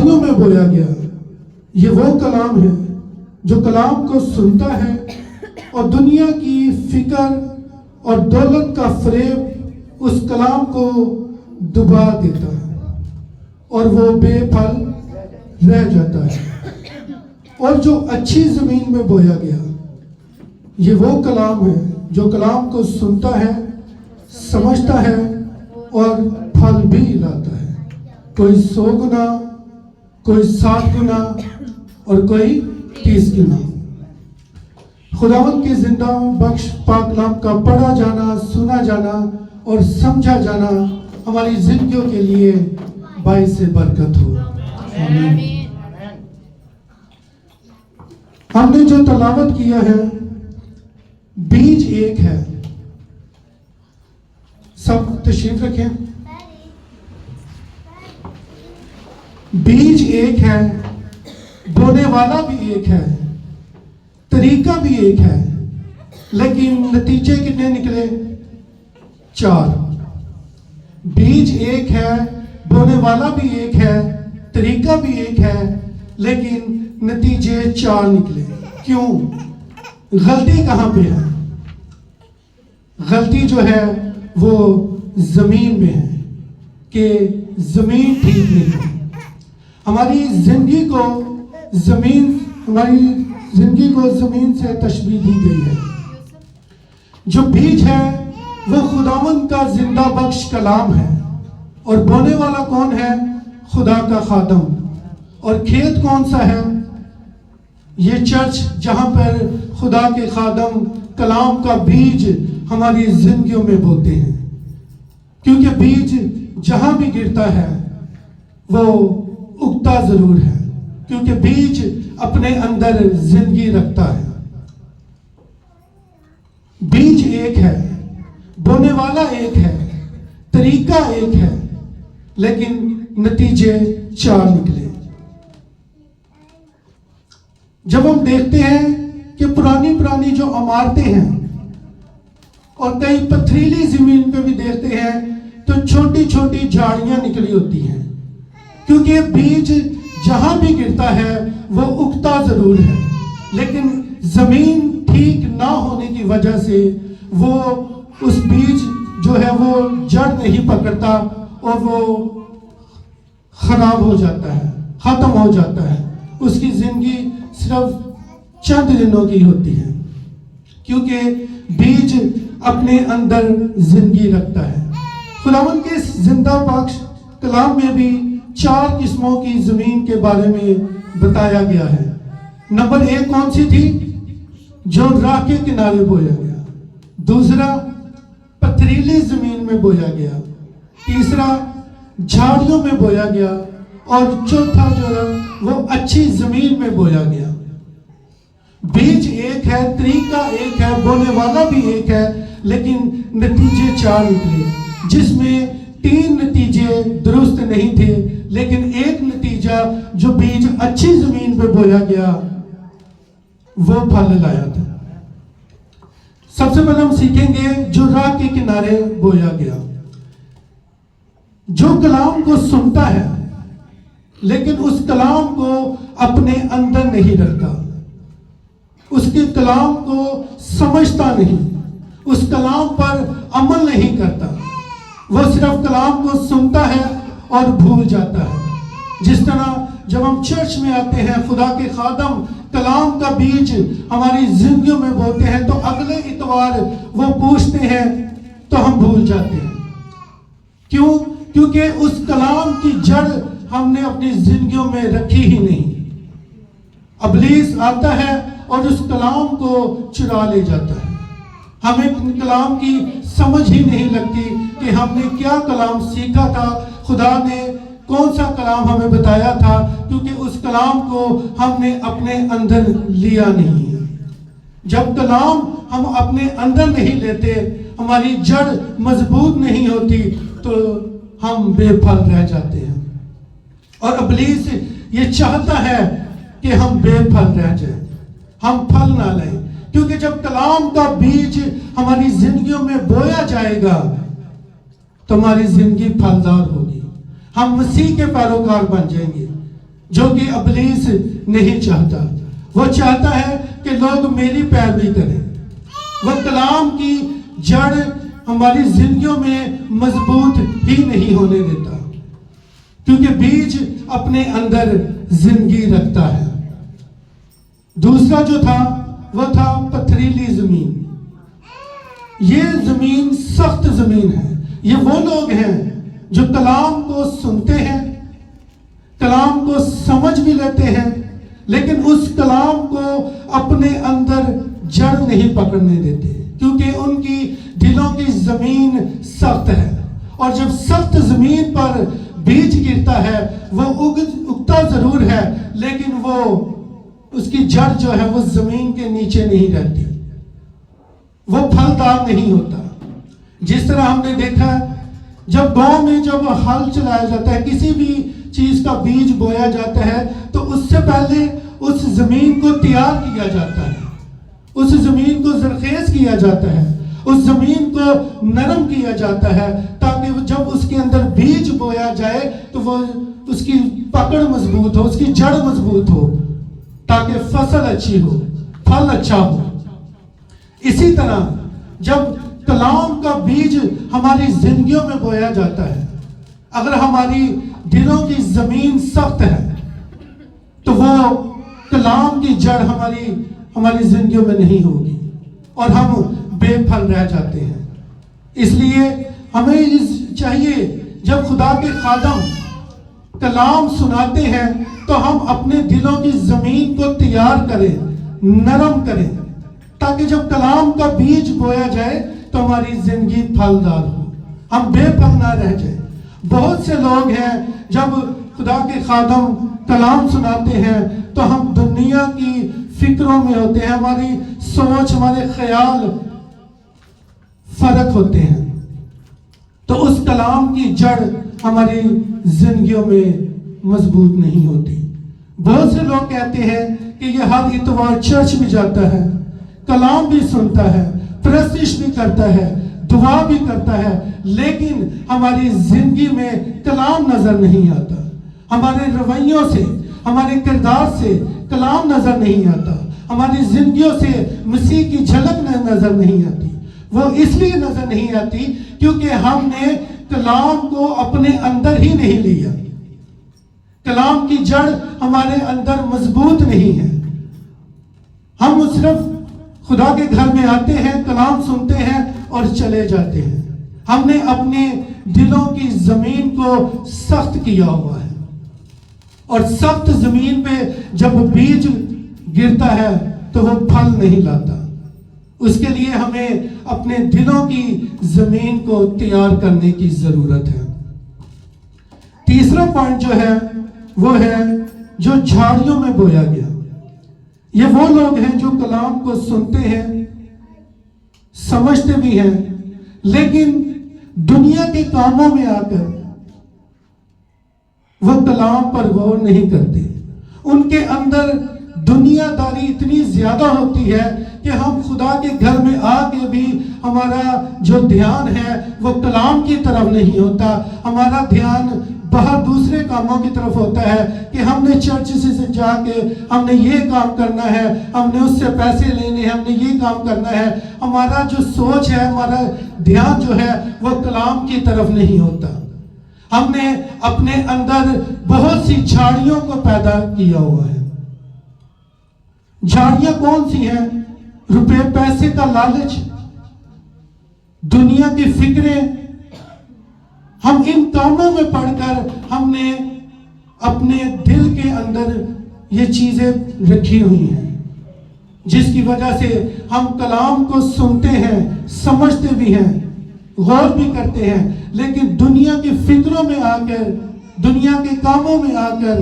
جھاڑیوں میں بویا گیا، یہ وہ کلام ہے جو کلام کو سنتا ہے اور دنیا کی فکر اور دولت کا فریب اس کلام کو دبا دیتا ہے اور وہ بے پھل رہ جاتا ہے۔ اور جو اچھی زمین میں بویا گیا، یہ وہ کلام ہے جو کلام کو سنتا ہے، سمجھتا ہے اور پھل بھی لاتا ہے، کوئی 100 گنا، کوئی 60 گنا اور کوئی 30 گنا۔ خداوند کے زندہ بخش پاک کلام کا پڑھا جانا، سنا جانا اور سمجھا جانا ہماری زندگیوں کے لیے باعث برکت ہو۔ آمین۔ ہم نے جو تلاوت کیا ہے، بیج ایک ہے۔ سب تشریف رکھیں۔ بیج ایک ہے، بونے والا بھی ایک ہے، طریقہ بھی ایک ہے، لیکن نتیجے کتنے نکلے؟ 4۔ بیج ایک ہے، بونے والا بھی ایک ہے، طریقہ بھی ایک ہے، لیکن نتیجے 4 نکلے۔ کیوں؟ غلطی کہاں پہ ہے؟ غلطی جو ہے وہ زمین میں ہے کہ زمین ٹھیک نہیں ہے۔ ہماری زندگی کو زمین سے تشبیہ دی گئی ہے۔ جو بیج ہے وہ خداوند کا زندہ بخش کلام ہے، اور بونے والا کون ہے؟ خدا کا خادم۔ اور کھیت کون سا ہے؟ یہ چرچ جہاں پر خدا کے خادم کلام کا بیج ہماری زندگیوں میں بوتے ہیں، کیونکہ بیج جہاں بھی گرتا ہے وہ اگتا ضرور ہے، کیونکہ بیج اپنے اندر زندگی رکھتا ہے۔ بیج ایک ہے، بونے والا ایک ہے، طریقہ ایک ہے، لیکن نتیجے 4 نکلے۔ جب ہم دیکھتے ہیں کہ پرانی جو عمارتیں ہیں اور کئی پتھریلی زمین پہ بھی دیکھتے ہیں تو چھوٹی چھوٹی جھاڑیاں نکلی ہوتی ہیں، کیونکہ بیج جہاں بھی گرتا ہے وہ اگتا ضرور ہے، لیکن زمین ٹھیک نہ ہونے کی وجہ سے وہ اس بیج جو ہے وہ جڑ نہیں پکڑتا اور وہ خراب ہو جاتا ہے، ختم ہو جاتا ہے۔ اس کی زندگی صرف چند دنوں کی ہوتی ہے، کیونکہ بیج اپنے اندر زندگی رکھتا ہے۔ خداوند کے زندہ بخش کلام میں بھی 4 قسموں کی زمین کے بارے میں بتایا گیا ہے۔ نمبر 1 کون سی تھی؟ جو راہ کے کنارے بویا گیا، دوسرا پتھریلی زمین میں بویا گیا، تیسرا جھاڑیوں میں بویا گیا، اور چوتھا جو ہے وہ اچھی زمین میں بویا گیا۔ بیج ایک ہے، طریقہ ایک ہے، بونے والا بھی ایک ہے، لیکن نتیجے 4 نکلے، جس میں 3 نتیجے درست نہیں تھے، لیکن ایک نتیجہ جو بیج اچھی زمین پہ بویا گیا وہ پھل لایا تھا۔ سب سے پہلے ہم سیکھیں گے جو راہ کے کنارے بویا گیا۔ جو کلام کو سنتا ہے لیکن اس کلام کو اپنے اندر نہیں رکھتا، اس کے کلام کو سمجھتا نہیں، اس کلام پر عمل نہیں کرتا، وہ صرف کلام کو سنتا ہے اور بھول جاتا ہے۔ جس طرح جب ہم چرچ میں آتے ہیں، خدا کے خادم کلام کا بیج ہماری زندگیوں میں بوتے ہیں، تو اگلے اتوار وہ پوچھتے ہیں تو ہم بھول جاتے ہیں۔ کیوں؟ کیونکہ اس کلام کی جڑ ہم نے اپنی زندگیوں میں رکھی ہی نہیں۔ ابلیس آتا ہے اور اس کلام کو چرا لے جاتا ہے۔ ہمیں کلام کی سمجھ ہی نہیں لگتی کہ ہم نے کیا کلام سیکھا تھا، خدا نے کون سا کلام ہمیں بتایا تھا، کیونکہ اس کلام کو ہم نے اپنے اندر لیا نہیں۔ جب کلام ہم اپنے اندر نہیں لیتے، ہماری جڑ مضبوط نہیں ہوتی، تو ہم بے پھل رہ جاتے ہیں۔ اور ابلیس یہ چاہتا ہے کہ ہم بے پھل رہ جائیں، ہم پھل نہ لیں، کیونکہ جب کلام کا بیج ہماری زندگیوں میں بویا جائے گا تو ہماری زندگی پھلدار ہوگی، ہم مسیح کے پیروکار بن جائیں گے۔ جو کہ ابلیس نہیں چاہتا. وہ چاہتا ہے کہ لوگ میری پیروی کریں. وہ کلام کی جڑ ہماری زندگیوں میں مضبوط ہی نہیں ہونے دیتا، کیونکہ بیج اپنے اندر زندگی رکھتا ہے. دوسرا جو تھا وہ تھا پتھریلی زمین. یہ زمین سخت زمین ہے. یہ وہ لوگ ہیں جو کلام کو سنتے ہیں، کلام کو سمجھ بھی لیتے ہیں، لیکن اس کلام کو اپنے اندر جڑ نہیں پکڑنے دیتے، کیونکہ ان کی دلوں کی زمین سخت ہے. اور جب سخت زمین پر بیج گرتا ہے وہ اگتا ضرور ہے، لیکن وہ اس کی جڑ جو ہے وہ زمین کے نیچے نہیں رہتی، وہ پھلدار نہیں ہوتا. جس طرح ہم نے دیکھا جب گاؤں میں جب ہل چلایا جاتا ہے، کسی بھی چیز کا بیج بویا جاتا ہے، تو اس سے پہلے اس زمین کو تیار کیا جاتا ہے، اس زمین کو زرخیز کیا جاتا ہے، اس زمین کو نرم کیا جاتا ہے، تاکہ جب اس کے اندر بیج بویا جائے تو وہ اس کی پکڑ مضبوط ہو، اس کی جڑ مضبوط ہو، تاکہ فصل اچھی ہو، پھل اچھا ہو. اسی طرح جب کلام کا بیج ہماری زندگیوں میں بویا جاتا ہے، اگر ہماری دلوں کی زمین سخت ہے تو وہ کلام کی جڑ ہماری زندگیوں میں نہیں ہوگی اور ہم بے پھل رہ جاتے ہیں. اس لیے ہمیں چاہیے جب خدا کے خادم کلام سناتے ہیں تو ہم اپنے دلوں کی زمین کو تیار کریں، نرم کریں، تاکہ جب کلام کا بیج بویا جائے تو ہماری زندگی پھلدار ہو، ہم بے پھل نہ رہ جائیں. بہت سے لوگ ہیں جب خدا کے خادم کلام سناتے ہیں تو ہم دنیا کی فکروں میں ہوتے ہیں، ہماری سوچ، ہمارے خیال فرق ہوتے ہیں، تو اس کلام کی جڑ ہماری زندگیوں میں مضبوط نہیں ہوتی. بہت سے لوگ کہتے ہیں کہ یہ ہر اتوار چرچ بھی جاتا ہے، کلام بھی سنتا ہے، پرستش بھی کرتا ہے، دعا بھی کرتا ہے، لیکن ہماری زندگی میں کلام نظر نہیں آتا. ہمارے رویوں سے، ہمارے کردار سے کلام نظر نہیں آتا. ہماری زندگیوں سے مسیح کی جھلک نظر نہیں آتی. وہ اس لیے نظر نہیں آتی کیونکہ ہم نے کلام کو اپنے اندر ہی نہیں لیا. کلام کی جڑ ہمارے اندر مضبوط نہیں ہے. ہم صرف خدا کے گھر میں آتے ہیں، کلام سنتے ہیں اور چلے جاتے ہیں. ہم نے اپنے دلوں کی زمین کو سخت کیا ہوا ہے، اور سخت زمین پہ جب بیج گرتا ہے تو وہ پھل نہیں لاتا. اس کے لیے ہمیں اپنے دلوں کی زمین کو تیار کرنے کی ضرورت ہے. تیسرا پوائنٹ جو ہے وہ ہے جو جھاڑیوں میں بویا گیا. یہ وہ لوگ ہیں جو کلام کو سنتے ہیں، سمجھتے بھی ہیں، لیکن دنیا کے کاموں میں آ کر وہ کلام پر غور نہیں کرتے. ان کے اندر دنیا داری اتنی زیادہ ہوتی ہے کہ ہم خدا کے گھر میں آ کے بھی ہمارا جو دھیان ہے وہ کلام کی طرف نہیں ہوتا. ہمارا دھیان باہر دوسرے کاموں کی طرف ہوتا ہے کہ ہم نے چرچ سے جا کے ہم نے یہ کام کرنا ہے، ہم نے اس سے پیسے لینے ہیں، ہم نے یہ کام کرنا ہے. ہمارا جو سوچ ہے، ہمارا دھیان جو ہے وہ کلام کی طرف نہیں ہوتا. ہم نے اپنے اندر بہت سی جھاڑیوں کو پیدا کیا ہوا ہے. جھاڑیاں کون سی ہیں؟ روپے پیسے کا لالچ، دنیا کی فکریں. ہم ان کاموں میں پڑھ کر ہم نے اپنے دل کے اندر یہ چیزیں رکھی ہوئی ہیں، جس کی وجہ سے ہم کلام کو سنتے ہیں، سمجھتے بھی ہیں، غور بھی کرتے ہیں، لیکن دنیا کی فکروں میں آ کر، دنیا کے کاموں میں آ کر